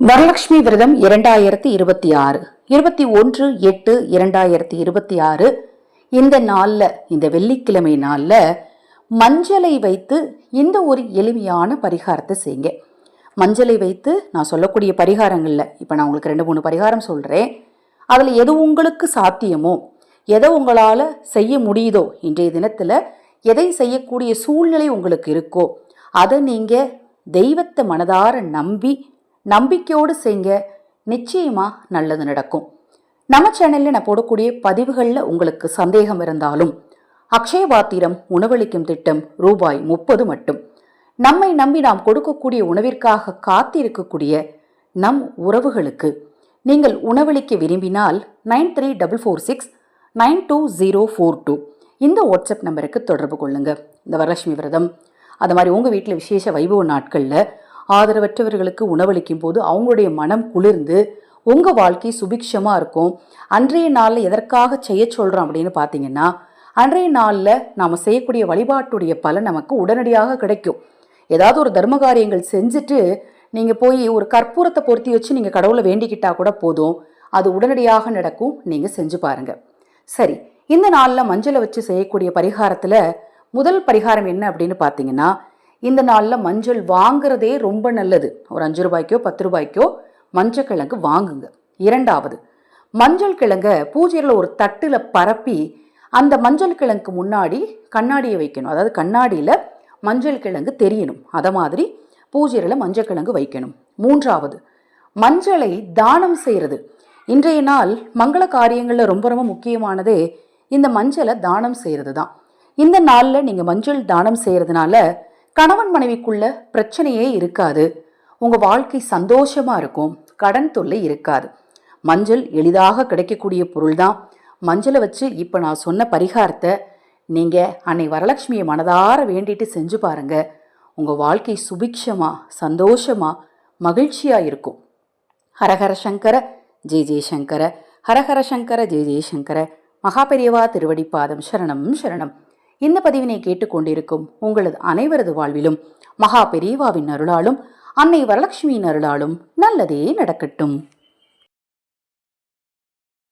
வரலட்சுமி விரதம் 2026 21/8/2026 இந்த நாள்ல, இந்த வெள்ளிக்கிழமை நாள்ல மஞ்சளை வைத்து இந்த ஒரு எளிமையான பரிகாரத்தை செய்யுங்க. மஞ்சளை வைத்து நான் சொல்லக்கூடிய பரிகாரங்கள்ல இப்ப நான் உங்களுக்கு 2-3 பரிகாரம் சொல்றேன். அதுல எது உங்களுக்கு சாத்தியமோ, எதை உங்களால செய்ய முடியுதோ, இன்றைய தினத்துல எதை செய்யக்கூடிய சூழ்நிலை உங்களுக்கு இருக்கோ அதை நீங்க தெய்வத்தை மனதார நம்பிக்கையோடு செய்ங்க. நிச்சயமா நல்லது நடக்கும். நம்ம சேனல்ல நான் போடக்கூடிய பதிவுகள்ல உங்களுக்கு சந்தேகம் இருந்தாலும், அக்ஷய பாத்திரம் உணவளிக்கும் திட்டம் ரூபாய் 30 மட்டும். நம்மை நம்பி நாம் கொடுக்கக்கூடிய உணவிற்காக காத்திருக்கக்கூடிய நம் உறவுகளுக்கு நீங்கள் உணவளிக்க விரும்பினால் 9344692042 இந்த வாட்ஸ்அப் நம்பருக்கு தொடர்பு கொள்ளுங்க. இந்த வரலட்சுமி விரதம் அது மாதிரி உங்க வீட்டில் விசேஷ வைபவ நாட்கள்ல ஆதரவற்றவர்களுக்கு உணவளிக்கும் போது அவங்களுடைய மனம் குளிர்ந்து உங்க வாழ்க்கை சுபிக்ஷமா இருக்கும். அன்றைய நாள்ல எதற்காக செய்ய சொல்றோம் அப்படின்னு பாத்தீங்கன்னா, அன்றைய நாள்ல நாம செய்யக்கூடிய வழிபாட்டுடைய பலன் நமக்கு உடனடியாக கிடைக்கும். ஏதாவது ஒரு தர்ம காரியங்கள் செஞ்சுட்டு நீங்க போய் ஒரு கற்பூரத்தை பொருத்தி வச்சு நீங்க கடவுளை வேண்டிக்கிட்டா கூட போதும், அது உடனடியாக நடக்கும். நீங்க செஞ்சு பாருங்க. சரி, இந்த நாள்ல மஞ்சளை வச்சு செய்யக்கூடிய பரிகாரத்துல முதல் பரிகாரம் என்ன அப்படின்னு பாத்தீங்கன்னா, இந்த நாளில் மஞ்சள் வாங்குறதே ரொம்ப நல்லது. ஒரு 5 ரூபாய்க்கோ 10 ரூபாய்க்கோ மஞ்சள் கிழங்கு வாங்குங்க. இரண்டாவது, மஞ்சள் கிழங்க பூஜையில் ஒரு தட்டில் பரப்பி அந்த மஞ்சள் கிழங்குக்கு முன்னாடி கண்ணாடியை வைக்கணும். அதாவது கண்ணாடியில் மஞ்சள் கிழங்கு தெரியணும். அதை மாதிரி பூஜையில் மஞ்சள் கிழங்கு வைக்கணும். மூன்றாவது, மஞ்சளை தானம் செய்கிறது. இன்றைய நாள் மங்கள காரியங்களில் ரொம்ப ரொம்ப முக்கியமானதே இந்த மஞ்சளை தானம் செய்கிறது தான். இந்த நாளில் நீங்கள் மஞ்சள் தானம் செய்கிறதுனால கணவன் மனைவிக்குள்ள பிரச்சனையே இருக்காது. உங்க வாழ்க்கை சந்தோஷமா இருக்கும். கடன் தொல்லை இருக்காது. மஞ்சள் எளிதாக கிடைக்கக்கூடிய பொருள் தான். மஞ்சளை வச்சு இப்ப நான் சொன்ன பரிகாரத்தை நீங்க அன்னை வரலட்சுமியை மனதார வேண்டிட்டு செஞ்சு பாருங்க. உங்க வாழ்க்கை சுபிக்ஷமா சந்தோஷமா மகிழ்ச்சியா இருக்கும். ஹரஹர சங்கர ஜெய ஜெயசங்கர, ஹரஹர சங்கர ஜெய ஜெயசங்கர. மகாபெரியவா திருவடிப்பாதம் சரணம் சரணம். இந்த பதிவினை கேட்டுக்கொண்டிருக்கும் உங்களது அனைவரது வாழ்விலும் மகா பெரியவாவின் அருளாலும் அன்னை வரலட்சுமியின் அருளாலும் நல்லதே நடக்கட்டும்.